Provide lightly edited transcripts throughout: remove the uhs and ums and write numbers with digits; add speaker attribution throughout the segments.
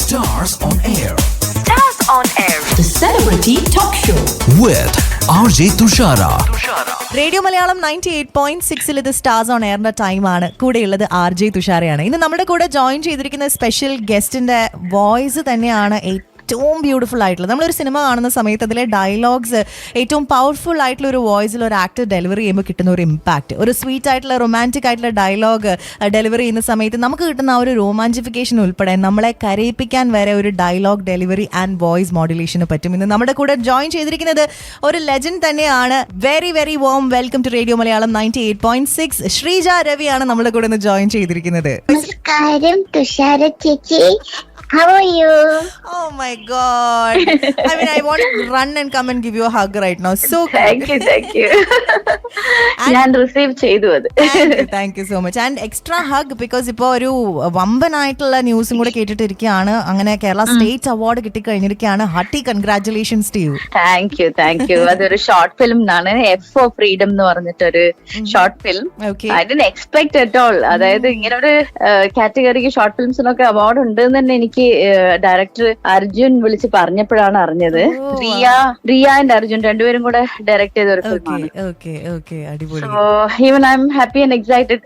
Speaker 1: Stars on Air.
Speaker 2: Stars on Air.
Speaker 3: The Celebrity Talk Show.
Speaker 1: With RJ Tushara.
Speaker 4: Radio Malayalam 98.6 ഇത് stars on എയറിന്റെ ടൈമാണ്. കൂടെയുള്ളത് RJ തുഷാരയാണ്. ഇന്ന് നമ്മുടെ കൂടെ ജോയിൻ ചെയ്തിരിക്കുന്ന സ്പെഷ്യൽ ഗസ്റ്റിന്റെ വോയിസ് തന്നെയാണ് ഏറ്റവും ബ്യൂട്ടിഫുൾ ആയിട്ടുള്ളത്. നമ്മളൊരു സിനിമ കാണുന്ന സമയത്ത് അതിലെ ഡയലോഗ്സ് ഏറ്റവും പവർഫുൾ ആയിട്ടുള്ള ഒരു വോയിസിൽ ഒരു ആക്ടർ ഡെലിവറി ചെയ്യുമ്പോൾ കിട്ടുന്ന ഒരു ഇമ്പാക്ട്, ഒരു സ്വീറ്റ് ആയിട്ടുള്ള റൊമാൻറ്റിക് ആയിട്ടുള്ള ഡയലോഗ് ഡെലിവറി ചെയ്യുന്ന സമയത്ത് നമുക്ക് കിട്ടുന്ന ആ ഒരു റൊമാൻറ്റിഫിക്കേഷൻ ഉൾപ്പെടെ നമ്മളെ കരയിപ്പിക്കാൻ വരെ ഒരു ഡയലോഗ് ഡെലിവറി ആൻഡ് വോയിസ് മോഡുലേഷന് പറ്റും. ഇന്ന് നമ്മുടെ കൂടെ ജോയിൻ ചെയ്തിരിക്കുന്നത് ഒരു ലെജൻഡ് തന്നെയാണ്. Very very warm welcome to radio Malayalam 98.6. Sreeja രവിയാണ് നമ്മുടെ കൂടെ ഇന്ന് ജോയിൻ ചെയ്തിരിക്കുന്നത്.
Speaker 5: നമസ്കാരം തുഷാര ചേച്ചി. How are you?
Speaker 4: Oh my God. I mean, I want to run and come and give you a hug right now. So
Speaker 2: Thank you. ഞാൻ receive ചെയ്തു അത്.
Speaker 4: Thank you so much. And extra hug because ഇപ്പോൾ ഒരു വമ്പനായിട്ടുള്ള ന്യൂസും കൂടെ കേട്ടിട്ടിരിക്കുകയാണ്. അങ്ങനെ Kerala state award കിട്ടിക്കഴിഞ്ഞിരിക്കുകയാണ്. Hearty congratulations to you.
Speaker 2: Thank you. അതൊരു ഷോർട്ട് ഫിലിം ആണ്, എഫ് ഫോർ ഫ്രീഡം എന്ന് പറഞ്ഞിട്ടൊരു short film. I didn't expect at all. അതായത് ഇങ്ങനെ ഒരു കാറ്റഗറിക്ക് ഷോർട്ട് ഫിലിംസിനൊക്കെ അവാർഡ് ഉണ്ട് എന്ന് തന്നെ എനിക്ക് ഡയറക്ടർ അർജുൻ വിളിച്ച് പറഞ്ഞപ്പോഴാണ് അറിഞ്ഞത്. റിയ ആൻഡ് അർജുൻ രണ്ടുപേരും കൂടെ ഡയറക്ട് ചെയ്ത ഒരു ഫിലിമാണ്. So even I'm happy and excited.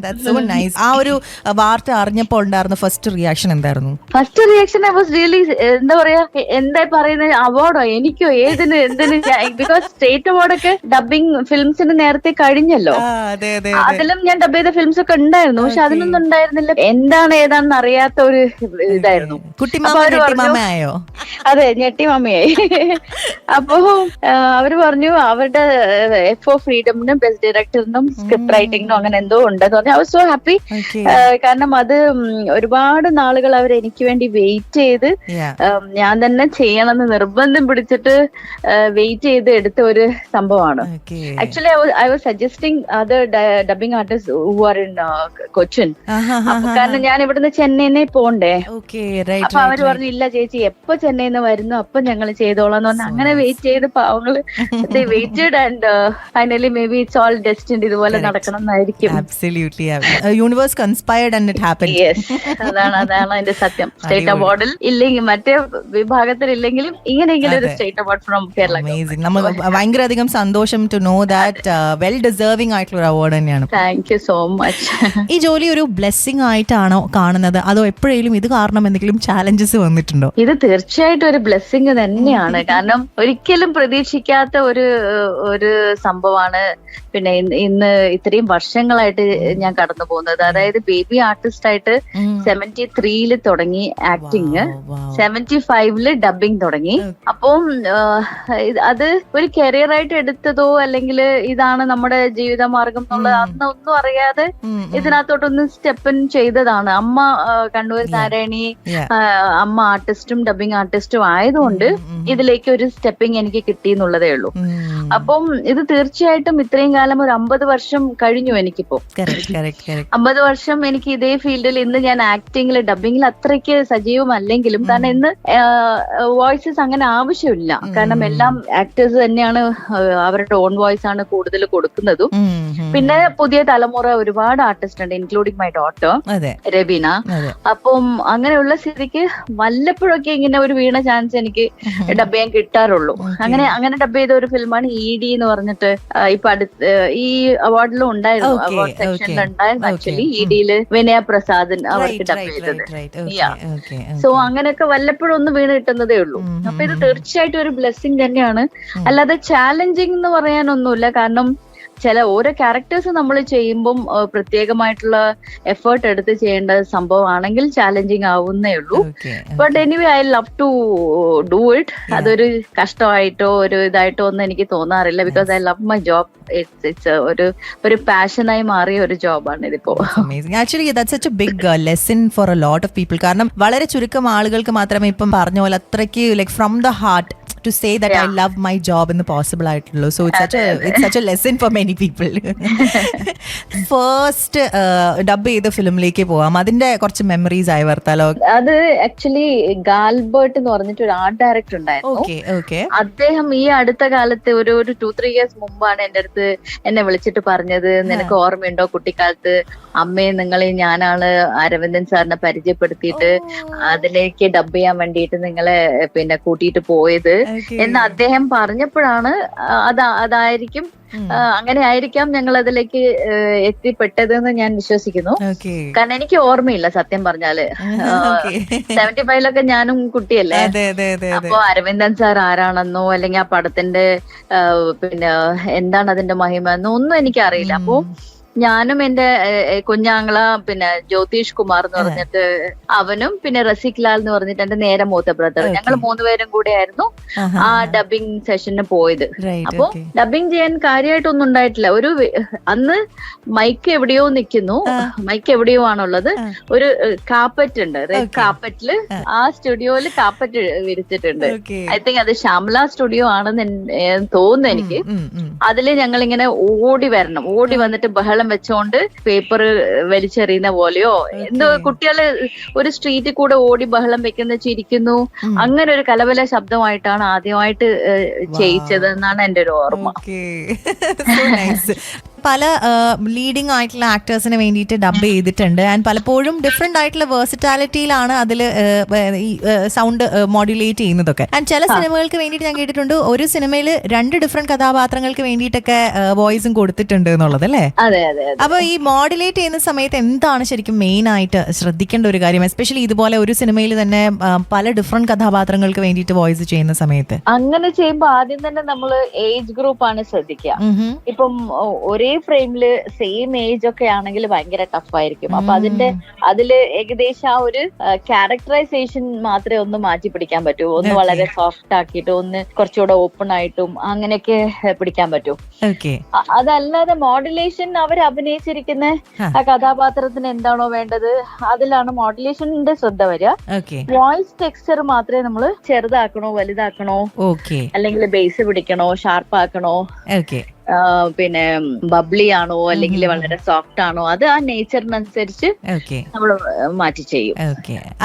Speaker 4: That's so nice. ആ ഒരു വാർത്ത അറിഞ്ഞപ്പോൾ ഉണ്ടായിരുന്ന ഫസ്റ്റ് റിയാക്ഷൻ എന്തായിരുന്നു?
Speaker 2: First reaction I was really എന്താ പറയാ, എന്താ പറയുന്നത്, അവാർഡോ എനിക്കോ എന്തിന് ബിക്കോസ് സ്റ്റേറ്റ് അവാർഡൊക്കെ ഡബിങ് ഫിലിംസിന് നേരത്തെ കഴിഞ്ഞല്ലോ. അതിലും ഞാൻ ഡബ് ചെയ്ത ഫിലിംസ് ഒക്കെ ഉണ്ടായിരുന്നു, പക്ഷെ അതിനൊന്നും ഉണ്ടായിരുന്നില്ല. എന്താണ് ഏതാണെന്ന് അറിയാത്ത ഒരു ഇതായിരുന്നു. അതെ, ഞെട്ടി മമ്മയായി. അപ്പോ അവര് പറഞ്ഞു അവരുടെ എഫ് ഓ ഫ്രീഡമിനും ബെസ്റ്റ് ഡയറക്ടറിനും സ്ക്രിപ്റ്റ് റൈറ്റിംഗിനും അങ്ങനെ എന്തോ ഉണ്ടെന്ന് പറഞ്ഞു. I was so happy. കാരണം അത് ഒരുപാട് നാളുകൾ അവർ എനിക്ക് വേണ്ടി വെയിറ്റ് ചെയ്ത് ഞാൻ തന്നെ ചെയ്യണമെന്ന് നിർബന്ധം പിടിച്ചിട്ട് വെയിറ്റ് ചെയ്ത് എടുത്ത ഒരു സംഭവമാണ്. Actually I was suggesting other dubbing artist who are in Cochin. കാരണം ഞാൻ ഇവിടുന്ന് ചെന്നൈനെ പോണ്ടേ. അപ്പൊ അവര് പറഞ്ഞു ഇല്ല ചേച്ചി, എപ്പോ ചെന്നൈന്ന് വരുന്നു അപ്പൊ ഞങ്ങൾ ചെയ്തോളാന്ന് പറഞ്ഞു. അങ്ങനെ വെയിറ്റ് ചെയ്ത് പാവങ്ങള് waited and finally maybe it's all destined. ഇതുപോലെ നടക്കണം എന്നായിരിക്കും.
Speaker 4: Universe conspired and it happened.
Speaker 2: അതാണ് അതിന്റെ സത്യം. സ്റ്റേറ്റ് അവാർഡിൽ ഇല്ലെങ്കിൽ മറ്റേ വിഭാഗത്തിൽ ഇല്ലെങ്കിലും ഇങ്ങനെയെങ്കിലും ഒരു സ്റ്റേറ്റ് അവാർഡ് ഫ്രോം കേരള.
Speaker 4: നമ്മൾ ഭയങ്കര അധികം സന്തോഷം to know that well deserving ആയിട്ടുള്ള ഒരു അവാർഡ് തന്നെയാണ്.
Speaker 2: Thank you so much.
Speaker 4: ഈ ജോലി ഒരു ബ്ലെസ്സിംഗ് ആയിട്ടാണോ കാണുന്നത്, അതോ എപ്പോഴേലും ഇത് കാരണം എന്തെങ്കിലും ചാലഞ്ചസ് വന്നിട്ടുണ്ടോ?
Speaker 2: ഇത് തീർച്ചയായിട്ടും ഒരു ബ്ലെസ്സിങ് തന്നെയാണ്. കാരണം ഒരിക്കലും പ്രതീക്ഷിക്കാത്ത ഒരു സംഭവമാണ്. പിന്നെ ഇന്ന് ഇത്രയും വർഷങ്ങളായിട്ട് ഞാൻ കടന്നു പോകുന്നത്, അതായത് ബേബി ആർട്ടിസ്റ്റ് ആയിട്ട് 73 തുടങ്ങി ആക്ടിങ്, 75 ഡബിങ് തുടങ്ങി. അപ്പം അത് ഒരു കരിയർ ആയിട്ട് എടുത്തതോ അല്ലെങ്കിൽ ഇതാണ് നമ്മുടെ ജീവിതമാർഗം എന്നുള്ളത് അന്നൊന്നും അറിയാതെ ഇതിനകത്തോട്ടൊന്ന് സ്റ്റെപ്പൻ ചെയ്തതാണ്. അമ്മ കണ്ണൂർ നാരായണി അമ്മ ആർട്ടിസ്റ്റും ഡബിങ് ആർട്ടിസ്റ്റും ആയതുകൊണ്ട് ഇതിലേക്ക് ഒരു സ്റ്റെപ്പിങ് എനിക്ക് കിട്ടി എന്നുള്ളതേ ഉള്ളൂ. അപ്പം ഇത് തീർച്ചയായിട്ടും ഇത്രയും കാലം ഒരു 50 വർഷം കഴിഞ്ഞു എനിക്കിപ്പോ. 50 വർഷം എനിക്ക് ഇതേ ഫീൽഡിൽ. ഇന്ന് ഞാൻ ആക്ടിങ്ങിൽ ഡബിങ്ങിൽ അത്രയ്ക്ക് സജീവമല്ലെങ്കിലും, കാരണം ഇന്ന് വോയിസസ് അങ്ങനെ ആവശ്യമില്ല. കാരണം എല്ലാം ആക്ടേഴ്സ് തന്നെയാണ് അവരുടെ ഓൺ വോയിസ് ആണ് കൂടുതൽ കൊടുക്കുന്നതും. പിന്നെ പുതിയ തലമുറ ഒരുപാട് ആർട്ടിസ്റ്റ് ഉണ്ട്, ഇൻക്ലൂഡിങ് മൈ ഡോട്ടർ രബീന. അപ്പം അങ്ങനെയുള്ള സ്ഥിതിക്ക് വല്ലപ്പോഴൊക്കെ ഇങ്ങനെ ഒരു വീണ ചാൻസ് എനിക്ക് ഡബ് ചെയ്യാൻ കിട്ടാറുള്ളൂ. അങ്ങനെ ഡബ് ചെയ്ത ഒരു ഫിലിമാണ് ED എന്ന് പറഞ്ഞിട്ട്. ഇപ്പൊ അടുത്ത് ഈ അവാർഡിലും ഉണ്ടായിരുന്നു, അവാർഡ് സെക്ഷനിൽ ഉണ്ടായിരുന്നു ആക്ച്വലി. EDയില് വിനയ പ്രസാദൻ അവർക്ക് ഡബ് ചെയ്തത്. സോ അങ്ങനെയൊക്കെ വല്ലപ്പോഴും ഒന്ന് വീണ് കിട്ടുന്നതേ ഉള്ളൂ. അപ്പൊ ഇത് തീർച്ചയായിട്ടും ഒരു ബ്ലെസ്സിങ് തന്നെയാണ്. അല്ലാതെ ചാലഞ്ചിങ് എന്ന് പറയാനൊന്നുമില്ല. കാരണം ഓരോ ക്യാരക്ടേഴ്സ് നമ്മൾ ചെയ്യുമ്പം പ്രത്യേകമായിട്ടുള്ള എഫേർട്ട് എടുത്ത് ചെയ്യേണ്ട സംഭവമാണെങ്കിൽ ചാലഞ്ചിങ് ആവുന്നേ ഉള്ളൂ. But anyway I love to do it. അതൊരു കഷ്ടമായിട്ടോ ഒരു ഇതായിട്ടോ ഒന്നും എനിക്ക് തോന്നാറില്ല. Because I love my job. It's ഒരു പാഷനായി മാറിയ ഒരു ജോബാണ് ഇതിപ്പോ.
Speaker 4: Actually that's such a big lesson for a lot of people. കാരണം വളരെ ചുരുക്കം ആളുകൾക്ക് മാത്രമേ ഇപ്പം പറഞ്ഞ പോലെ അത്രയ്ക്ക് like from the heart to say that I love my job എന്ന് പോസിബിൾ ആയിട്ടുള്ളൂ. So it's such a lesson for many people. First dub ചെയ്ത ഫിലിമിലേക്ക് പോവാം. അതിന്റെ കുറച്ച് മെമ്മറീസ് ആയി വർത്താലോ.
Speaker 2: അത് ആക്ച്വലി ഗാൽബർട്ട് എന്ന് പറഞ്ഞിട്ട് ഒരു ആർട്ട് ഡയറക്ടർ ഉണ്ടായിരുന്നു. അദ്ദേഹം ഈ അടുത്ത കാലത്ത് ഒരു 2-3 ഇയേഴ്സ് മുമ്പാണ് എന്റെ അടുത്ത് എന്നെ വിളിച്ചിട്ട് പറഞ്ഞത്, നിനക്ക് ഓർമ്മയുണ്ടോ കുട്ടിക്കാലത്ത് അമ്മയെ നിങ്ങളെ ഞാനാണ് അരവിന്ദൻ സാറിനെ പരിചയപ്പെടുത്തിയിട്ട് അതിലേക്ക് ഡബ് ചെയ്യാൻ വേണ്ടിയിട്ട് നിങ്ങളെ പിന്നെ കൂട്ടിയിട്ട് പോയത് എന്ന് അദ്ദേഹം പറഞ്ഞപ്പോഴാണ് അതായിരിക്കും അങ്ങനെ ആയിരിക്കാം ഞങ്ങൾ അതിലേക്ക് എത്തിപ്പെട്ടത് എന്ന് ഞാൻ വിശ്വസിക്കുന്നു. കാരണം എനിക്ക് ഓർമ്മയില്ല സത്യം പറഞ്ഞാല്. 75 ഞാനും കുട്ടിയല്ലേ. അപ്പൊ അരവിന്ദൻ സാർ ആരാണെന്നോ അല്ലെങ്കിൽ ആ പടത്തിന്റെ പിന്നെ എന്താണ് അതിന്റെ മഹിമ എന്നോ ഒന്നും എനിക്കറിയില്ല. അപ്പൊ ഞാനും എന്റെ കുഞ്ഞാങ്ങള പിന്നെ ജ്യോതിഷ് കുമാർ എന്ന് പറഞ്ഞിട്ട് അവനും പിന്നെ റസിക് ലാൽ എന്ന് പറഞ്ഞിട്ട് എന്റെ നേരെ മൂത്ത ബ്രദർ, ഞങ്ങൾ 3 പേരും കൂടെ ആയിരുന്നു ആ ഡബിങ് സെഷന് പോയത്. അപ്പൊ ഡബിങ് ചെയ്യാൻ കാര്യമായിട്ടൊന്നും ഉണ്ടായിട്ടില്ല. അന്ന് മൈക്ക് എവിടെയോ നിൽക്കുന്നു, മൈക്ക് എവിടെയോ ആണുള്ളത്. ഒരു കാപ്പറ്റ് ഉണ്ട്, റെഡ് കാപ്പറ്റില് ആ സ്റ്റുഡിയോയില് കാപ്പറ്റ് വിരിച്ചിട്ടുണ്ട്. ഐ തിങ്ക് അത് ശ്യാമല സ്റ്റുഡിയോ ആണെന്ന് തോന്നുന്നു എനിക്ക്. അതില് ഞങ്ങളിങ്ങനെ ഓടി വന്നിട്ട് ബഹളം വെച്ചോണ്ട് പേപ്പർ വലിച്ചെറിയുന്ന പോലെയോ എന്തോ കുട്ടികള് ഒരു സ്ട്രീറ്റിൽ കൂടെ ഓടി ബഹളം വെക്കുന്ന ചിരിക്കുന്നു, അങ്ങനെ ഒരു കലബല ശബ്ദമായിട്ടാണ് ആദ്യമായിട്ട് ചെയ്യിച്ചത് എന്നാണ് എന്റെ ഒരു ഓർമ്മ.
Speaker 4: പല ലീഡിംഗ് ആയിട്ടുള്ള ആക്ടേഴ്സിന് വേണ്ടിയിട്ട് ഡബ് ചെയ്തിട്ടുണ്ട്. ആൻഡ് പലപ്പോഴും ഡിഫറെന്റ് ആയിട്ടുള്ള വേഴ്സിറ്റാലിറ്റിയിലാണ് അതിൽ സൗണ്ട് മോഡുലേറ്റ് ചെയ്യുന്നതൊക്കെ. ആൻഡ് ചില സിനിമകൾക്ക് വേണ്ടിയിട്ട് ഞാൻ കേട്ടിട്ടുണ്ട് ഒരു സിനിമയിൽ 2 ഡിഫറെന്റ് കഥാപാത്രങ്ങൾക്ക് വേണ്ടിയിട്ടൊക്കെ വോയിസും കൊടുത്തിട്ടുണ്ട് എന്നുള്ളത് അല്ലേ? അപ്പൊ ഈ മോഡുലേറ്റ് ചെയ്യുന്ന സമയത്ത് എന്താണ് ശരിക്കും മെയിൻ ആയിട്ട് ശ്രദ്ധിക്കേണ്ട ഒരു കാര്യം, എസ്പെഷ്യലി ഇതുപോലെ ഒരു സിനിമയിൽ തന്നെ പല ഡിഫറെന്റ് കഥാപാത്രങ്ങൾക്ക് വേണ്ടിയിട്ട് വോയിസ് ചെയ്യുന്ന സമയത്ത്?
Speaker 2: അങ്ങനെ ചെയ്യുമ്പോൾ ആദ്യം തന്നെ നമ്മള് ഏജ് ഗ്രൂപ്പ് ആണ് ശ്രദ്ധിക്കുക. ഇപ്പം ഒരേ ഫ്രെയിമില് സെയിം ഏജ് ഒക്കെ ആണെങ്കിൽ ഭയങ്കര ടഫായിരിക്കും. അപ്പൊ അതില് ഏകദേശം ആ ഒരു ക്യാരക്ടറൈസേഷൻ മാത്രമേ ഒന്ന് മാറ്റി പിടിക്കാൻ പറ്റൂ. ഒന്ന് വളരെ സോഫ്റ്റ് ആക്കിയിട്ട് ഒന്ന് കുറച്ചുകൂടെ ഓപ്പൺ ആയിട്ടും അങ്ങനെയൊക്കെ പിടിക്കാൻ പറ്റൂ. അതല്ലാതെ മോഡുലേഷൻ അവർ അഭിനയിച്ചിരിക്കുന്ന ആ കഥാപാത്രത്തിന് എന്താണോ വേണ്ടത് അതിലാണ് മോഡുലേഷന്റെ ശ്രദ്ധ വരിക. വോയിസ് ടെക്സ്ചർ മാത്രമേ നമ്മള് ചെറുതാക്കണോ വലുതാക്കണോ അല്ലെങ്കിൽ ബേസ് പിടിക്കണോ ഷാർപ്പാക്കണോ പിന്നെ ബബ്ലി ആണോ അല്ലെങ്കിൽ വളരെ സോഫ്റ്റ് ആണോ അത് ആ നേച്ചറിനനുസരിച്ച് നമ്മൾ മാറ്റി ചെയ്യും.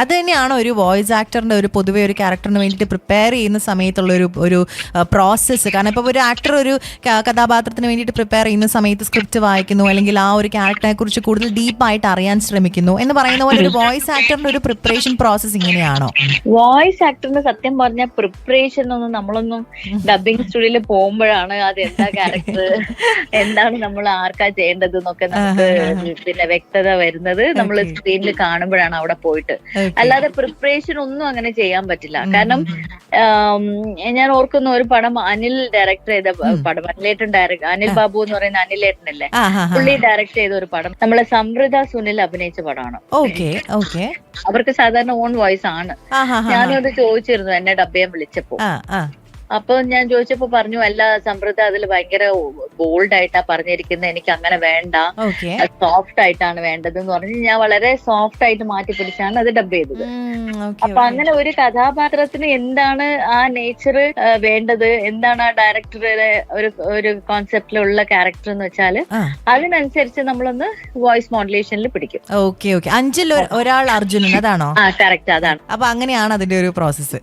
Speaker 4: അത് തന്നെയാണോ ഒരു വോയിസ് ആക്ടറിന്റെ ഒരു പൊതുവെ ഒരു ക്യാരക്ടറിന് വേണ്ടിയിട്ട് പ്രിപ്പയർ ചെയ്യുന്ന സമയത്തുള്ള ഒരു പ്രോസസ്സ്? കാരണം ഇപ്പൊ ഒരു ആക്ടർ ഒരു കഥാപാത്രത്തിന് വേണ്ടിയിട്ട് പ്രിപ്പയർ ചെയ്യുന്ന സമയത്ത് സ്ക്രിപ്റ്റ് വായിക്കുന്നു അല്ലെങ്കിൽ ആ ഒരു ക്യാരക്ടറിനെ കുറിച്ച് കൂടുതൽ ഡീപ്പായിട്ട് അറിയാൻ ശ്രമിക്കുന്നു എന്ന് പറയുന്ന പോലെ ഒരു വോയിസ് ആക്ടറിന്റെ ഒരു പ്രിപ്പറേഷൻ പ്രോസസ് ഇങ്ങനെയാണോ?
Speaker 2: വോയിസ് ആക്ടറിന് സത്യം പറഞ്ഞ പ്രിപ്പറേഷൻ ഒന്നും നമ്മളൊന്നും ഡബിങ് സ്റ്റുഡിയോയിൽ പോകുമ്പോഴാണ് അത് എന്താ ക്യാരക്ടർ എന്താണ് നമ്മൾ ആർക്കാ ചെയ്യേണ്ടത് എന്നൊക്കെ നമുക്ക് പിന്നെ വ്യക്തത വരുന്നത് നമ്മൾ സ്ക്രീനിൽ കാണുമ്പോഴാണ് അവിടെ പോയിട്ട്. അല്ലാതെ പ്രിപ്പറേഷൻ ഒന്നും അങ്ങനെ ചെയ്യാൻ പറ്റില്ല. കാരണം ഞാൻ ഓർക്കുന്ന ഒരു പടം അനിൽ ഡയറക്ടർ ചെയ്ത പടം, അനിൽ ബാബു എന്ന് പറയുന്ന അനിലേട്ടനല്ലേ, പുള്ളി ഡയറക്ട് ചെയ്ത ഒരു പടം നമ്മളെ സമൃദ്ധ സുനിൽ അഭിനയിച്ച പടമാണ്. അവർക്ക് സാധാരണ ഓൺ വോയിസ് ആണ്. ഞാനും അത് ചോദിച്ചിരുന്നു എന്നെ ഡബ് ചെയ്യാൻ വിളിച്ചപ്പോ. അപ്പൊ ഞാൻ ചോദിച്ചപ്പോ പറഞ്ഞു അല്ല സമൃദ്ധ അതിൽ ഭയങ്കര ബോൾഡ് ആയിട്ടാ പറഞ്ഞിരിക്കുന്നത്, എനിക്ക് അങ്ങനെ വേണ്ട, സോഫ്റ്റ് ആയിട്ടാണ് വേണ്ടത് എന്ന് പറഞ്ഞ് ഞാൻ വളരെ സോഫ്റ്റ് ആയിട്ട് മാറ്റി പിടിച്ചാണ് അത് ഡബ് ചെയ്തത്. അപ്പൊ അങ്ങനെ ഒരു കഥാപാത്രത്തിന് എന്താണ് ആ നേച്ചർ വേണ്ടത്, എന്താണ് ആ ഡയറക്ടറുടെ ഒരു കോൺസെപ്റ്റിലുള്ള ക്യാരക്ടർ എന്ന് വെച്ചാല് അതിനനുസരിച്ച് നമ്മളൊന്ന് വോയിസ് മോഡുലേഷനിൽ പിടിക്കും.
Speaker 4: അഞ്ചിൽ ഒരാൾ അർജുനൻ അതാണോ?
Speaker 2: കറക്റ്റ്, അതാണ്.
Speaker 4: അപ്പൊ അങ്ങനെയാണ് അതിന്റെ ഒരു പ്രോസസ്സ്.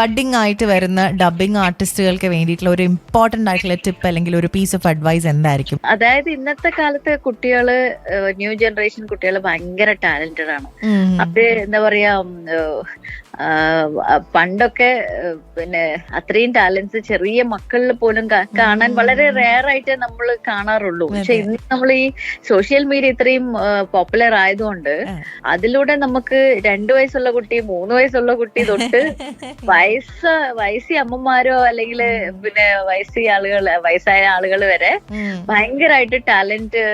Speaker 4: ബഡ്ഡിംഗ് ആയിട്ട് വരുന്ന ഡബിംഗ് ആർട്ടിസ്റ്റുകൾക്ക് വേണ്ടിയിട്ടുള്ള ഒരു ഇമ്പോർട്ടന്റ് ആയിട്ടുള്ള ടിപ്പ് അല്ലെങ്കിൽ ഒരു പീസ് ഓഫ് അഡ്വൈസ് എന്തായിരിക്കും?
Speaker 2: അതായത് ഇന്നത്തെ കാലത്ത് കുട്ടികള്, ന്യൂ ജനറേഷൻ കുട്ടികൾ ഭയങ്കര ടാലന്റഡ് ആണ്. അത് എന്താ പറയാ, പണ്ടൊക്കെ പിന്നെ അത്രയും ടാലൻസ് ചെറിയ മക്കളിൽ പോലും കാണാൻ വളരെ റെയർ ആയിട്ട് നമ്മൾ കാണാറുള്ളൂ. പക്ഷെ ഇന്ന് നമ്മൾ ഈ സോഷ്യൽ മീഡിയ ഇത്രയും പോപ്പുലർ ആയതുകൊണ്ട് അതിലൂടെ നമുക്ക് 2 വയസ്സുള്ള കുട്ടി, 3 വയസ്സുള്ള കുട്ടി തൊട്ട് വയസ്സി അമ്മമാരോ അല്ലെങ്കിൽ പിന്നെ വയസ്സായ ആളുകൾ വരെ ഭയങ്കരമായിട്ട് ടാലന്റ്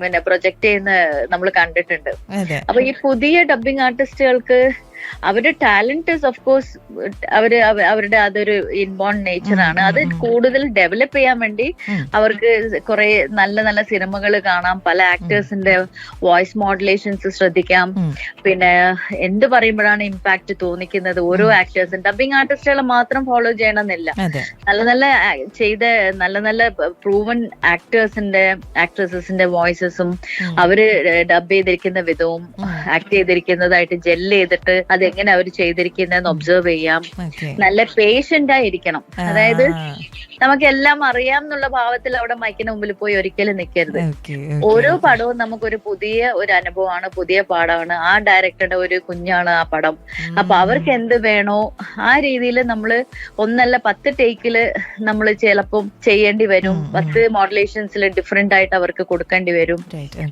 Speaker 2: പിന്നെ പ്രൊജക്ട് ചെയ്യുന്ന നമ്മൾ കണ്ടിട്ടുണ്ട്. അപ്പൊ ഈ പുതിയ ഡബിംഗ് ആർട്ടിസ്റ്റുകൾക്ക് അവരുടെ ടാലന്റ് ഓഫ് കോഴ്സ് അവരുടെ അതൊരു ഇൻബോൺ നേച്ചറാണ്. അത് കൂടുതൽ ഡെവലപ്പ് ചെയ്യാൻ വേണ്ടി അവർക്ക് കുറെ നല്ല നല്ല സിനിമകൾ കാണാം, പല ആക്ടേഴ്സിന്റെ വോയിസ് മോഡുലേഷൻസ് ശ്രദ്ധിക്കാം. പിന്നെ എന്ത് പറയുമ്പോഴാണ് ഇമ്പാക്ട് തോന്നിക്കുന്നത് ഓരോ ആക്ടേഴ്സും. ഡബിങ് ആർട്ടിസ്റ്റുകളെ മാത്രം ഫോളോ ചെയ്യണമെന്നില്ല, നല്ല നല്ല പ്രൂവൻ ആക്ട്രസസിന്റെ വോയിസസും അവര് ഡബ് ചെയ്തിരിക്കുന്ന വിധവും ആക്ട് ചെയ്തിരിക്കുന്നതായിട്ട് ജെല്ല് ചെയ്തിട്ട് അതെങ്ങനെ അവർ ചെയ്തിരിക്കുന്നതെന്ന് ഒബ്സർവ് ചെയ്യാം. നല്ല പേഷ്യന്റ് ആയിരിക്കണം. അതായത് നമുക്കെല്ലാം അറിയാം എന്നുള്ള ഭാവത്തിൽ അവിടെ മൈക്കിന് മുമ്പിൽ പോയി ഒരിക്കലും നിൽക്കരുത്. ഓരോ പടവും നമുക്കൊരു പുതിയ ഒരു അനുഭവമാണ്, പുതിയ പാഠമാണ്. ആ ഡയറക്ടറുടെ ഒരു കുഞ്ഞാണ് ആ പടം. അപ്പൊ അവർക്ക് എന്ത് വേണോ ആ രീതിയിൽ നമ്മള് 1 അല്ല 10 ടേക്കില് നമ്മൾ ചിലപ്പം ചെയ്യേണ്ടി വരും. 10 മോഡുലേഷൻസിൽ ഡിഫറെന്റ് ആയിട്ട് അവർക്ക് കൊടുക്കേണ്ടി വരും,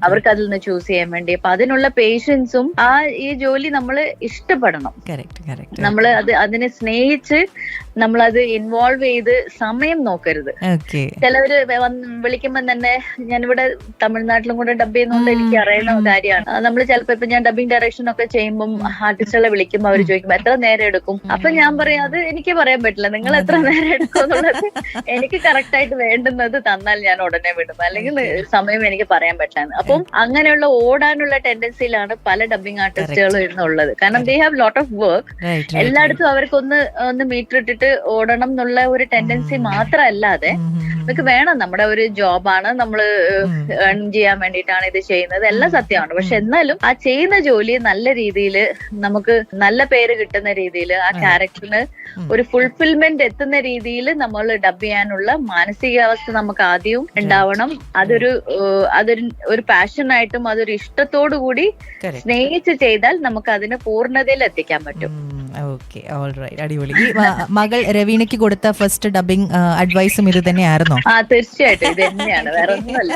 Speaker 2: അവർക്ക് അതിൽ നിന്ന് ചൂസ് ചെയ്യാൻ വേണ്ടി. അപ്പൊ അതിനുള്ള പേഷ്യൻസും ഈ ജോലി നമ്മൾ ഇഷ്ടപ്പെടണം. നമ്മള് അതിനെ സ്നേഹിച്ച് നമ്മളത് ഇൻവോൾവ് ചെയ്ത് സമയം നോക്കരുത്. ചിലവര് വിളിക്കുമ്പോ തന്നെ, ഞാനിവിടെ തമിഴ്നാട്ടിലും കൂടെ ഡബ് ചെയ്യുന്നതുകൊണ്ട് എനിക്ക് അറിയുന്ന കാര്യമാണ്. നമ്മൾ ചിലപ്പോ ഇപ്പൊ ഞാൻ ഡബിങ് ഡയറക്ഷൻ ഒക്കെ ചെയ്യുമ്പോൾ ആർട്ടിസ്റ്റുകളെ വിളിക്കുമ്പോൾ അവർ ചോദിക്കുമ്പോ എത്ര നേരം എടുക്കും? അപ്പൊ ഞാൻ പറയാം, അത് എനിക്ക് പറയാൻ പറ്റില്ല, നിങ്ങൾ എത്ര നേരം എടുക്കും എന്നുള്ളത്. എനിക്ക് കറക്റ്റ് ആയിട്ട് വേണ്ടുന്നത് തന്നാൽ ഞാൻ ഉടനെ വിടും, അല്ലെങ്കിൽ സമയം എനിക്ക് പറയാൻ പറ്റാണ്. അപ്പം അങ്ങനെയുള്ള ഓടാനുള്ള ടെൻഡൻസിയിലാണ് പല ഡബിങ് ആർട്ടിസ്റ്റുകളും ഇരുന്നുള്ളത്. കാരണം they have lot of work. എല്ലായിടത്തും അവർക്കൊന്ന് മീറ്റർ ഇട്ടിട്ട് ഓടണം എന്നുള്ള ഒരു ടെൻഡൻസി മാത്രമല്ലാതെ നമുക്ക് വേണം, നമ്മുടെ ഒരു ജോബാണ്, നമ്മള് ഏൺ ചെയ്യാൻ വേണ്ടിയിട്ടാണ് ഇത് ചെയ്യുന്നത്, എല്ലാം സത്യമാണ്. പക്ഷെ എന്നാലും ആ ചെയ്യുന്ന ജോലി നല്ല രീതിയിൽ നമുക്ക് നല്ല പേര് കിട്ടുന്ന രീതിയിൽ ആ ക്യാരക്ടറിന് ഒരു ഫുൾഫിൽമെന്റ് എത്തുന്ന രീതിയിൽ നമ്മൾ ഡബ് ചെയ്യാനുള്ള മാനസികാവസ്ഥ നമുക്ക് ആദ്യവും ഉണ്ടാവണം. അതൊരു പാഷനായിട്ടും അതൊരു ഇഷ്ടത്തോടു കൂടി സ്നേഹിച്ച് ചെയ്താൽ നമുക്ക് അതിന് പൂർണ്ണതയിൽ എത്തിക്കാൻ പറ്റും.
Speaker 4: ഓക്കെ, ഓൾറൈറ്റ്, അടിപൊളി. ഈ മകൾ രവീണയ്ക്ക് കൊടുത്ത ഫസ്റ്റ് ഡബിങ് അഡ്വൈസും ഇത് തന്നെയായിരുന്നോ?
Speaker 2: തീർച്ചയായിട്ടും ഇത് തന്നെയാണ്, വേറെ ഒന്നുമല്ല.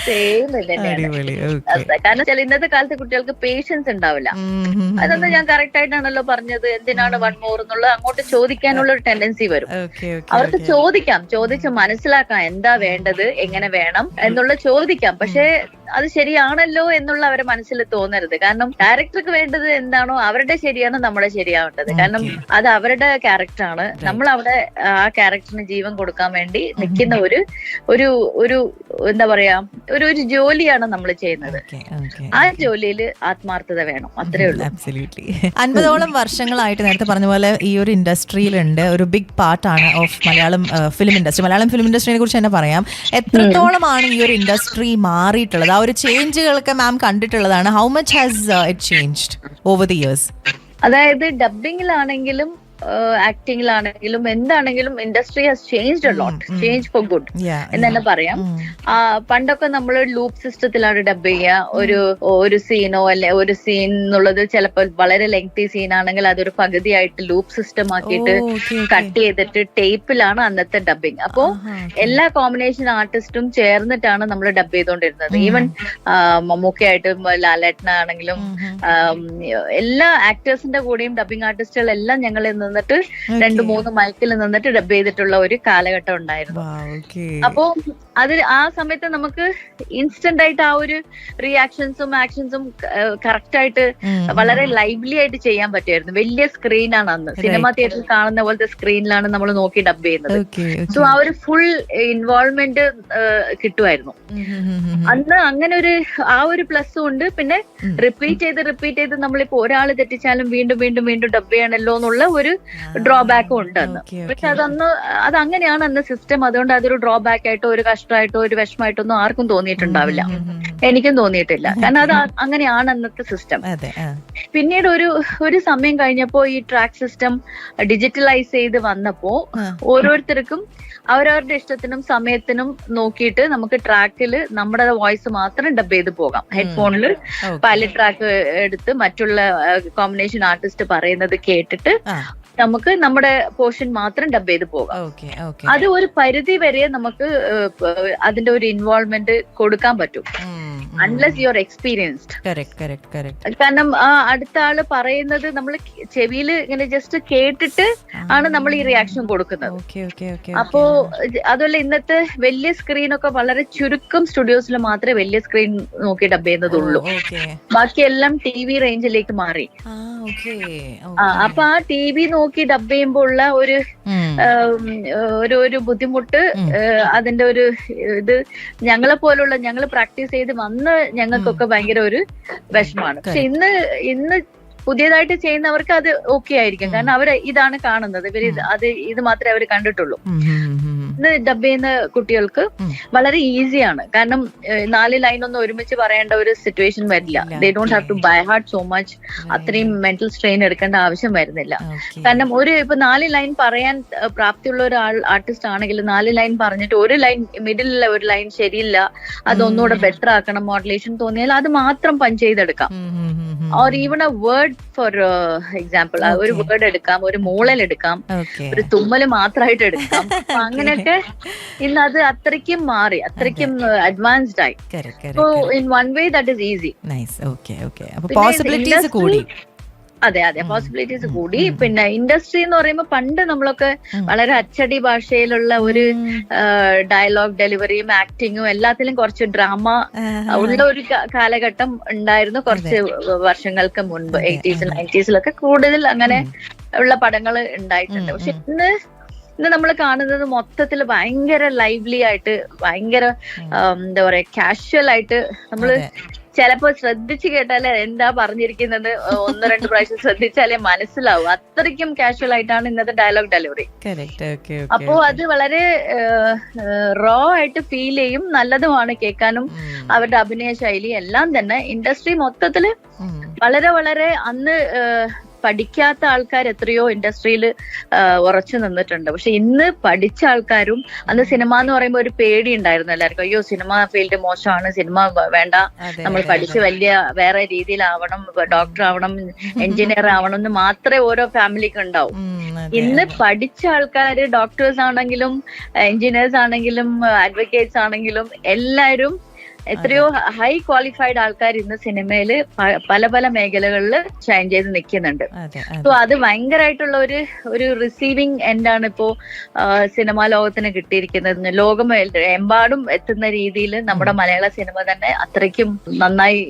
Speaker 2: സെയിം ഇത് തന്നെയാണ്. കാരണം ഇന്നത്തെ കാലത്ത് കുട്ടികൾക്ക് പേഷ്യൻസ് ഉണ്ടാവില്ല. അതൊന്നും ഞാൻ കറക്റ്റ് ആയിട്ടാണല്ലോ പറഞ്ഞത്. എന്തിനാണ് 1 more എന്നുള്ളത് അങ്ങോട്ട് ചോദിക്കാനുള്ള ഒരു ടെൻഡൻസി വരും. അവർക്ക് ചോദിച്ച് മനസ്സിലാക്കാം എന്താ വേണ്ടത്, എങ്ങനെ വേണം എന്നുള്ള ചോദിക്കാം. പക്ഷെ അത് ശരിയാണല്ലോ എന്നുള്ള അവരുടെ മനസ്സിൽ തോന്നരുത്. കാരണം ഡയറക്ടർക്ക് വേണ്ടത് എന്താണോ അവരുടെ ശരിയാണ് നമ്മുടെ ശരിയാവേണ്ടത്. കാരണം അത് അവരുടെ ക്യാരക്ടറാണ്. നമ്മൾ അവിടെ ആ ക്യാരക്ടറിന് ജീവൻ കൊടുക്കാൻ വേണ്ടി നിൽക്കുന്ന ഒരു എന്താ പറയാ, ഒരു ജോലിയാണ് നമ്മൾ ചെയ്യുന്നത്. ആ ജോലിയിൽ ആത്മാർത്ഥത വേണം, അത്രേ ഉള്ളൂ.
Speaker 4: 50ഓളം വർഷങ്ങളായിട്ട് നേരത്തെ പറഞ്ഞ പോലെ ഈ ഒരു ഇൻഡസ്ട്രിയിലുണ്ട്. ഒരു ബിഗ് പാർട്ടാണ് of Malayalam film industry. Malayalam film ഇൻഡസ്ട്രിയെ കുറിച്ച് തന്നെ പറയാം. എത്രത്തോളമാണ് ഈ ഒരു ഇൻഡസ്ട്രി മാറിയിട്ടുള്ളത്? ആ ഒരു ചേഞ്ചുകളൊക്കെ മാം കണ്ടിട്ടുള്ളതാണ്. How much has it changed over the years?
Speaker 2: അതായത് ഡബിങ്ങിലാണെങ്കിലും ആക്ടിങ്ങിലാണെങ്കിലും എന്താണെങ്കിലും industry has changed a lot, change for good എന്ന് തന്നെ പറയാം. പണ്ടൊക്കെ നമ്മൾ ലൂപ്പ് സിസ്റ്റത്തിലാണ് ഡബ് ചെയ്യുക. ഒരു സീനോ അല്ലെ ഒരു സീൻ എന്നുള്ളത് ചിലപ്പോൾ വളരെ ലെങ്തി സീൻ ആണെങ്കിൽ അതൊരു പകുതിയായിട്ട് ലൂപ്പ് സിസ്റ്റം ആക്കിയിട്ട് കട്ട് ചെയ്തിട്ട് ടേപ്പിലാണ് അന്നത്തെ ഡബിങ്. അപ്പോ എല്ലാ കോമ്പിനേഷൻ ആർട്ടിസ്റ്റും ചേർന്നിട്ടാണ് നമ്മൾ ഡബ് ചെയ്തുകൊണ്ടിരുന്നത്. ഈവൻ മമ്മൂക്കയായിട്ടും ലാലേട്ടനാണെങ്കിലും എല്ലാ ആക്ടേഴ്സിന്റെ കൂടെയും ഡബിങ് ആർട്ടിസ്റ്റുകളെല്ലാം ഞങ്ങൾ നിന്നിട്ട് 2-3 മൈക്കിൽ നിന്നിട്ട് ഡബ് ചെയ്തിട്ടുള്ള ഒരു കാലഘട്ടം ഉണ്ടായിരുന്നു. അപ്പോ ആ സമയത്ത് നമുക്ക് ഇൻസ്റ്റന്റ് ആയിട്ട് ആ ഒരു റിയാക്ഷൻസും ആക്ഷൻസും കറക്റ്റ് ആയിട്ട് വളരെ ലൈവ്ലി ആയിട്ട് ചെയ്യാൻ പറ്റുമായിരുന്നു. വലിയ സ്ക്രീനാണ് അന്ന്, സിനിമ തിയേറ്ററിൽ കാണുന്ന പോലത്തെ സ്ക്രീനിലാണ് നമ്മൾ നോക്കി ഡബ് ചെയ്യുന്നത്. സോ ആ ഒരു ഫുൾ ഇൻവോൾവ്മെന്റ് കിട്ടുമായിരുന്നു അന്ന്. അങ്ങനെ ആ ഒരു പ്ലസ്സും ഉണ്ട്. പിന്നെ റിപ്പീറ്റ് ചെയ്ത് നമ്മളിപ്പോ ഒരാൾ തെറ്റിച്ചാലും വീണ്ടും ഡബ് ചെയ്യണല്ലോ എന്നുള്ള ഒരു ഡ്രോബാക്കും ഉണ്ട് അന്ന്. പക്ഷെ അത് അങ്ങനെയാണ് അന്ന് സിസ്റ്റം. അതുകൊണ്ട് അതൊരു ഡ്രോബാക്ക് ആയിട്ടോ ഒരു കഷ്ടമായിട്ടോ ഒരു വിഷമായിട്ടൊന്നും ആർക്കും തോന്നിയിട്ടുണ്ടാവില്ല, എനിക്കും തോന്നിയിട്ടില്ല. കാരണം അത് അങ്ങനെയാണ് അന്നത്തെ സിസ്റ്റം. പിന്നീട് ഒരു സമയം കഴിഞ്ഞപ്പോ ഈ ട്രാക്ക് സിസ്റ്റം ഡിജിറ്റലൈസ് ചെയ്ത് വന്നപ്പോ ഓരോരുത്തർക്കും അവരവരുടെ ഇഷ്ടത്തിനും സമയത്തിനും നോക്കിയിട്ട് നമുക്ക് ട്രാക്കിൽ നമ്മുടെ വോയിസ് മാത്രം ഡബ് ചെയ്ത് പോകാം. ഹെഡ്ഫോണിൽ പൈലറ്റ് ട്രാക്ക് എടുത്ത് മറ്റുള്ള കോമ്പിനേഷൻ ആർട്ടിസ്റ്റ് പറയുന്നത് കേട്ടിട്ട് നമുക്ക് നമ്മുടെ പോർഷൻ മാത്രം ഡബ് ചെയ്ത് പോകാം. അത് ഒരു പരിധി വരെ നമുക്ക് അതിന്റെ ഒരു ഇൻവോൾവ്മെന്റ് കൊടുക്കാൻ പറ്റും. Unless you are experienced.
Speaker 4: Correct.
Speaker 2: കാരണം ആ അടുത്ത ആള് പറയുന്നത് നമ്മൾ ചെവിയിൽ ഇങ്ങനെ ജസ്റ്റ് കേട്ടിട്ട് ആണ് നമ്മൾ ഈ റിയാക്ഷൻ കൊടുക്കുന്നത്. അപ്പോ അതുപോലെ ഇന്നത്തെ വലിയ സ്ക്രീനൊക്കെ വളരെ ചുരുക്കം സ്റ്റുഡിയോസിൽ മാത്രമേ വലിയ സ്ക്രീൻ നോക്കി ഡബ് ചെയ്യുന്നതുള്ളൂ. ബാക്കിയെല്ലാം TV റേഞ്ചിലേക്ക് മാറി. അപ്പൊ ആ TV നോക്കി ഡബ് ചെയ്യുമ്പോൾ ഉള്ള ഒരു ബുദ്ധിമുട്ട്, അതിന്റെ ഒരു ഇത് ഞങ്ങളെ പോലുള്ള ഞങ്ങൾ പ്രാക്ടീസ് ചെയ്ത് വന്ന് ഞങ്ങൾക്കൊക്കെ ഭയങ്കര ഒരു വിഷമാണ്. പക്ഷെ ഇന്ന് പുതിയതായിട്ട് ചെയ്യുന്നവർക്ക് അത് ഓക്കെ ആയിരിക്കും. കാരണം അവർ ഇതാണ് കാണുന്നത്, ഇവർ ഇത് മാത്രമേ അവർ കണ്ടിട്ടുള്ളൂ. ഇന്ന് ഡബ് ചെയ്യുന്ന കുട്ടികൾക്ക് വളരെ ഈസിയാണ്. കാരണം 4 ലൈനൊന്നും ഒരുമിച്ച് പറയേണ്ട ഒരു സിറ്റുവേഷൻ വരില്ല. They don't have to by heart so much. അത്രയും മെന്റൽ സ്ട്രെയിൻ എടുക്കേണ്ട ആവശ്യം വരുന്നില്ല. കാരണം ഇപ്പൊ 4 ലൈൻ പറയാൻ പ്രാപ്തിയുള്ള ഒരു ആർട്ടിസ്റ്റ് ആണെങ്കിൽ 4 ലൈൻ പറഞ്ഞിട്ട് ഒരു ലൈൻ മിഡിലുള്ള ഒരു ലൈൻ ശരിയില്ല, അതൊന്നുകൂടെ ബെറ്റർ ആക്കണം, മോഡുലേഷൻ തോന്നിയാൽ അത് മാത്രം പഞ്ച് ചെയ്തെടുക്കാം. Or even A word for example, ഒരു വേർഡ് എടുക്കാം, ഒരു മൂളൽ എടുക്കാം, ഒരു തുമ്മല് മാത്രമായിട്ട് എടുക്കാം. അങ്ങനെയൊക്കെ ഇന്ന് അത് അത്രയ്ക്കും മാറി, അത്രയ്ക്കും അഡ്വാൻസ്ഡ് ആയി. So in one way that is easy. അതെ, പോസിബിലിറ്റീസ് കൂടി. പിന്നെ ഇൻഡസ്ട്രി എന്ന് പറയുമ്പോൾ പണ്ട് നമ്മളൊക്കെ വളരെ അച്ചടി ഭാഷയിലുള്ള ഒരു ഡയലോഗ് ഡെലിവറിയും ആക്ടിങ്ങും എല്ലാത്തിലും കുറച്ച് ഡ്രാമ ഉള്ള ഒരു കാലഘട്ടം ഉണ്ടായിരുന്നു കുറച്ച് വർഷങ്ങൾക്ക് മുൻപ്. 80s 90s കൂടുതൽ അങ്ങനെ ഉള്ള പടങ്ങൾ ഉണ്ടായിട്ടുണ്ട്. പക്ഷെ ഇന്ന് നമ്മൾ കാണുന്നത് മൊത്തത്തിൽ ഭയങ്കര ലൈവ്ലി ആയിട്ട്, ഭയങ്കര എന്താ പറയാ, കാഷ്വൽ ആയിട്ട് നമ്മള് ചിലപ്പോ ശ്രദ്ധിച്ചു കേട്ടാലേ എന്താ പറഞ്ഞിരിക്കുന്നത് 1-2 പ്രാവശ്യം ശ്രദ്ധിച്ചാലേ മനസ്സിലാവും. അത്രയ്ക്കും കാഷ്വൽ ആയിട്ടാണ് ഇന്നത്തെ ഡയലോഗ് ഡെലിവറി. അപ്പോ അത് വളരെ റോ ആയിട്ട് ഫീൽ ചെയ്യും, നല്ലതുമാണ് കേൾക്കാനും. അവരുടെ അഭിനയ ശൈലി എല്ലാം തന്നെ ഇൻഡസ്ട്രി മൊത്തത്തില് വളരെ വളരെ അന്ന് പഠിക്കാത്ത ആൾക്കാർ എത്രയോ ഇൻഡസ്ട്രിയിൽ ഉറച്ചു നിന്നിട്ടുണ്ട്. പക്ഷെ ഇന്ന് പഠിച്ച ആൾക്കാരും, അന്ന് സിനിമ എന്ന് പറയുമ്പോൾ ഒരു പേടി ഉണ്ടായിരുന്നു എല്ലാവർക്കും. അയ്യോ സിനിമ ഫീൽഡ് മോശമാണ്, സിനിമ വേണ്ട, നമ്മൾ പഠിച്ച് വലിയ വേറെ രീതിയിലാവണം, ഡോക്ടർ ആവണം, എഞ്ചിനീയർ ആവണം എന്ന് മാത്രമേ ഓരോ ഫാമിലിക്ക് ഉണ്ടാവും. ഇന്ന് പഠിച്ച ആൾക്കാര് ഡോക്ടേഴ്സ് ആണെങ്കിലും എഞ്ചിനീയേഴ്സ് ആണെങ്കിലും അഡ്വക്കേറ്റ്സ് ആണെങ്കിലും എല്ലാവരും എത്രയോ ഹൈ ക്വാളിഫൈഡ് ആൾക്കാർ ഇന്ന് സിനിമയില് പല പല മേഖലകളിൽ ഷൈൻ ചെയ്ത് നിൽക്കുന്നുണ്ട്. സോ അത് ഭയങ്കരമായിട്ടുള്ള ഒരു റിസീവിങ് എൻഡാണ് ഇപ്പോ സിനിമാ ലോകത്തിന് കിട്ടിയിരിക്കുന്നത്. ലോകം എമ്പാടും എത്തുന്ന രീതിയിൽ നമ്മുടെ മലയാള സിനിമ തന്നെ അത്രയ്ക്കും നന്നായി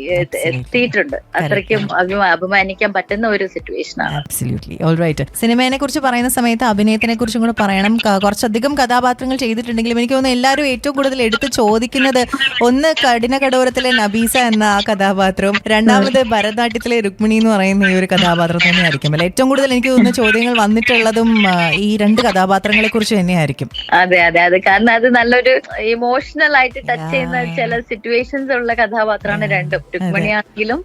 Speaker 2: എത്തിയിട്ടുണ്ട്. അത്രയ്ക്കും അഭിമാനിക്കാൻ പറ്റുന്ന ഒരു സിറ്റുവേഷനാണ്.
Speaker 4: സിനിമയെ കുറിച്ച് പറയുന്ന സമയത്ത് അഭിനയത്തിനെ കുറിച്ചും കൂടെ പറയണം. കുറച്ചധികം കഥാപാത്രങ്ങൾ ചെയ്തിട്ടുണ്ടെങ്കിലും എനിക്ക് തോന്നുന്നു എല്ലാവരും ഏറ്റവും കൂടുതൽ എടുത്ത് ചോദിക്കുന്നത്, ഒന്ന് കഠിന കടോരത്തിലെ നബീസ എന്ന ആ കഥാപാത്രവും, രണ്ടാമത് ഭരതനാട്യത്തിലെ രുക്മിണി എന്ന് പറയുന്ന ഈ ഒരു കഥാപാത്രം തന്നെയായിരിക്കും അല്ലെ ഏറ്റവും കൂടുതൽ എനിക്ക് തോന്നുന്ന ചോദ്യങ്ങൾ വന്നിട്ടുള്ളതും ഈ 2 കഥാപാത്രങ്ങളെ കുറിച്ച് തന്നെയായിരിക്കും.
Speaker 2: അതെ, കാരണം അത് നല്ലൊരു ഇമോഷണൽ ആയിട്ട് ടച്ച് ചെയ്യുന്ന ചില സിറ്റുവേഷൻസ് ഉള്ള കഥാപാത്രമാണ് രണ്ടും. രുക്മിണി ആണെങ്കിലും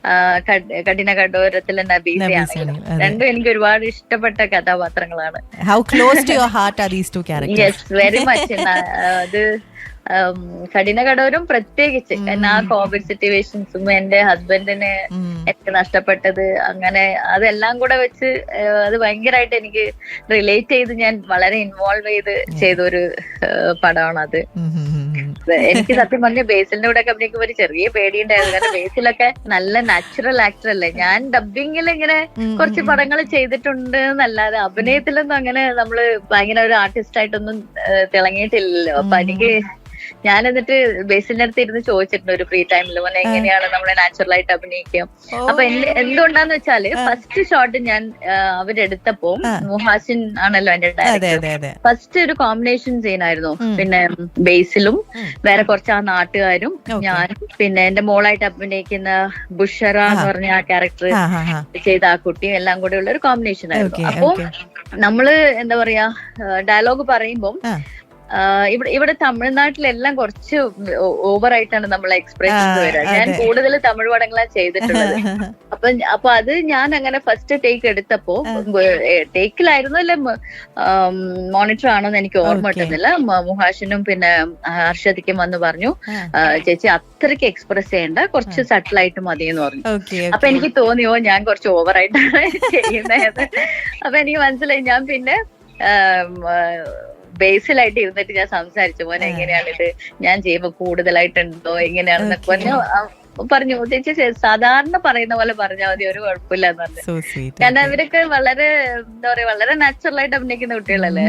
Speaker 2: കഠിന കടോരത്തിലെ നബീസയാണെങ്കിലും രണ്ടും എനിക്ക് ഒരുപാട് ഇഷ്ടപ്പെട്ട കഥാപാത്രങ്ങളാണ്.
Speaker 4: How close to your heart are these 2 characters?
Speaker 2: Yes, very much. അത് കഠിന കടോരം പ്രത്യേകിച്ച്, കാരണം ആ കോവിഡ് സിറ്റുവേഷൻസും എന്റെ ഹസ്ബൻഡിന് എനിക്ക് നഷ്ടപ്പെട്ടത്, അങ്ങനെ അതെല്ലാം കൂടെ വെച്ച് അത് ഭയങ്കരമായിട്ട് എനിക്ക് റിലേറ്റ് ചെയ്ത് ഞാൻ വളരെ ഇൻവോൾവ് ചെയ്തൊരു പടമാണ് അത്. എനിക്ക് സത്യം പറഞ്ഞ ബേസിലിന്റെ കൂടെ ഒക്കെ അഭിനയിക്കുമ്പോൾ ഒരു ചെറിയ പേടിയുണ്ടായിരുന്നു. കാരണം ബേസിലൊക്കെ നല്ല നാച്ചുറൽ ആക്ടർ അല്ലേ. ഞാൻ ഡബിങ്ങിൽ ഇങ്ങനെ കുറച്ച് പടങ്ങൾ ചെയ്തിട്ടുണ്ട് എന്നല്ലാതെ അഭിനയത്തിലൊന്നും അങ്ങനെ നമ്മള് ഭയങ്കര ഒരു ആർട്ടിസ്റ്റ് ആയിട്ടൊന്നും തിളങ്ങിയിട്ടില്ലല്ലോ. അപ്പൊ എനിക്ക് ഞാൻ എന്നിട്ട് ബേസിന്റെ അടുത്ത് ഇരുന്ന് ചോദിച്ചിട്ടുണ്ട് ഒരു ഫ്രീ ടൈമിൽ, മോനെ എങ്ങനെയാണ് നമ്മളെ നാച്ചുറൽ ആയിട്ട് അഭിനയിക്കുക. അപ്പൊ എന്തുകൊണ്ടാന്ന് വെച്ചാല് ഫസ്റ്റ് ഷോട്ട് ഞാൻ അവരെടുത്തപ്പോ, മുഹാസിൻ ആണല്ലോ എന്റെ ഡയറക്ടർ, ഫസ്റ്റ് ഒരു കോമ്പിനേഷൻ സീൻ ആയിരുന്നു. പിന്നെ ബേസിലും വേറെ കുറച്ച് ആ നാട്ടുകാരും ഞാനും പിന്നെ എന്റെ മോളായിട്ട് അഭിനയിക്കുന്ന ബുഷറ എന്ന് പറഞ്ഞ ആ ക്യാരക്ടർ ചെയ്ത ആ കുട്ടിയും എല്ലാം കൂടെ ഉള്ള ഒരു കോമ്പിനേഷൻ ആയിരുന്നു. അപ്പൊ നമ്മള് എന്താ പറയാ ഡയലോഗ് പറയുമ്പം ഇവിടെ തമിഴ്നാട്ടിലെല്ലാം കുറച്ച് ഓവറായിട്ടാണ് നമ്മളെ എക്സ്പ്രഷൻസ് വരിക. ഞാൻ കൂടുതൽ തമിഴ് പടങ്ങളാണ് ചെയ്തിട്ടുള്ളത്. അപ്പൊ അത് ഞാൻ അങ്ങനെ ഫസ്റ്റ് ടേക്ക് എടുത്തപ്പോ, ടേക്കിലായിരുന്നു അല്ലെ മോണിറ്റർ ആണോന്ന് എനിക്ക് ഓർമ്മ കിട്ടുന്നില്ല, മുഹാഷിനും പിന്നെ ഹർഷദിക്കും വന്ന് പറഞ്ഞു, ചേച്ചി അത്രയ്ക്ക് എക്സ്പ്രസ് ചെയ്യണ്ട, കുറച്ച് സട്ടിലായിട്ട് മതി എന്ന് പറഞ്ഞു. അപ്പൊ എനിക്ക് തോന്നിയോ ഞാൻ കുറച്ച് ഓവറായിട്ടാണ് ചെയ്യുന്നത്. അപ്പൊ എനിക്ക് മനസ്സിലായി. ഞാൻ പിന്നെ ബേസിലായിട്ട് ഇരുന്നിട്ട് ഞാൻ സംസാരിച്ചു, മോനെ എങ്ങനെയാണിത്, ഞാൻ ചെയ്യുമ്പോ കൂടുതലായിട്ടുണ്ടോ എങ്ങനെയാണെന്നൊക്കെ പറഞ്ഞു. പറഞ്ഞു ചേച്ചി സാധാരണ പറയുന്ന പോലെ പറഞ്ഞാൽ മതി, ഒരു കുഴപ്പമില്ല എന്ന് പറഞ്ഞു.
Speaker 4: So sweet.
Speaker 2: കാരണം അവരൊക്കെ വളരെ എന്താ പറയാ വളരെ നാച്ചുറൽ ആയിട്ട് അഭിനയിക്കുന്ന കുട്ടികളല്ലേ.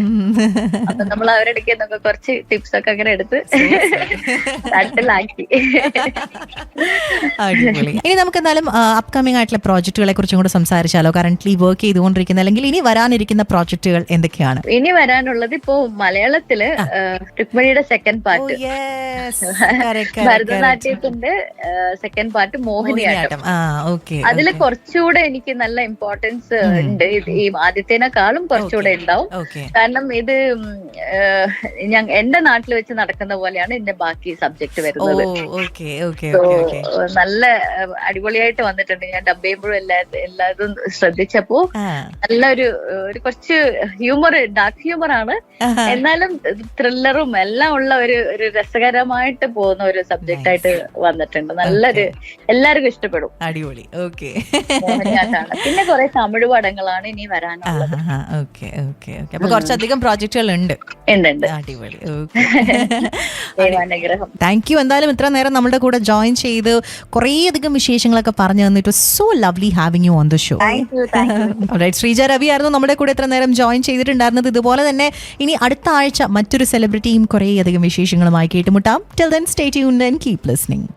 Speaker 2: അപ്പൊ നമ്മൾ അവരുടെ നിന്നൊക്കെ കുറച്ച് ടിപ്സ് ഒക്കെ അങ്ങനെ എടുത്ത് തട്ടിലാക്കി.
Speaker 4: അടിപൊളി. ഇനി നമുക്ക് എന്തായാലും അപ്കമിംഗ് ആയിട്ടുള്ള പ്രോജക്റ്റുകളെ കുറിച്ചും കൂടെ സംസാരിച്ചാലോ? കറന്റ്ലി വർക്ക് ചെയ്തുകൊണ്ടിരിക്കുന്ന അല്ലെങ്കിൽ ഇനി വരാനിരിക്കുന്ന പ്രോജക്റ്റുകൾ എന്തൊക്കെയാണ്?
Speaker 2: ഇനി വരാനുള്ളത് ഇപ്പോ മലയാളത്തില് രുക്മിണിയുടെ സെക്കൻഡ് പാർട്ട്, ഭരതനാട്യത്തിന്റെ സെക്കൻഡ് പാർട്ട് മോഹിനിയാട്ടം. അതില് കുറച്ചുകൂടെ എനിക്ക് നല്ല ഇമ്പോർട്ടൻസ് ഉണ്ട്. ഈ ആദ്യത്തേനേക്കാളും കുറച്ചുകൂടെ ഉണ്ടാവും. കാരണം ഇത് എന്റെ നാട്ടിൽ വെച്ച് നടക്കുന്ന പോലെയാണ് ഇതിന്റെ ബാക്കി സബ്ജക്ട് വരുന്നത്. നല്ല അടിപൊളിയായിട്ട് വന്നിട്ടുണ്ട്. ഞാൻ ഡബ് ചെയ്യുമ്പോഴും എല്ലാതും ശ്രദ്ധിച്ചപ്പോ നല്ലൊരു കുറച്ച് ഹ്യൂമർ, ഡാർക്ക് ഹ്യൂമർ ആണ്, എന്നാലും ത്രില്ലറും എല്ലാം ഉള്ള ഒരു രസകരമായിട്ട് പോകുന്ന ഒരു സബ്ജക്റ്റ് ആയിട്ട് വന്നിട്ടുണ്ട്. നല്ലൊരു എല്ലാവർക്കും ഇഷ്ടപ്പെടും.
Speaker 4: അടിപൊളി. ഓക്കെ.
Speaker 2: മോഹിനിയാട്ടാണ്. പിന്നെ കുറെ തമിഴ് പടങ്ങളാണ് ഇനി വരാനുള്ളത്.
Speaker 4: അപ്പൊ കുറച്ചധികം പ്രോജക്റ്റുകൾ ഉണ്ട്.
Speaker 2: അടിപൊളി.
Speaker 4: Thank you. എന്തായാലും ഇത്ര നേരം നമ്മുടെ കൂടെ ജോയിൻ ചെയ്ത് കുറേയധികം വിശേഷങ്ങളൊക്കെ പറഞ്ഞു തന്നിട്ട് so lovely having you on the show. Sreeja Ravi ആയിരുന്നു നമ്മുടെ കൂടെ ഇത്ര നേരം ജോയിൻ ചെയ്തിട്ടുണ്ടായിരുന്നത്. ഇതുപോലെ തന്നെ ഇനി അടുത്ത ആഴ്ച മറ്റൊരു സെലിബ്രിറ്റിയും കുറേയധികം വിശേഷങ്ങളുമായി കേട്ടുമുട്ടാം. Till then stay tuned and keep listening.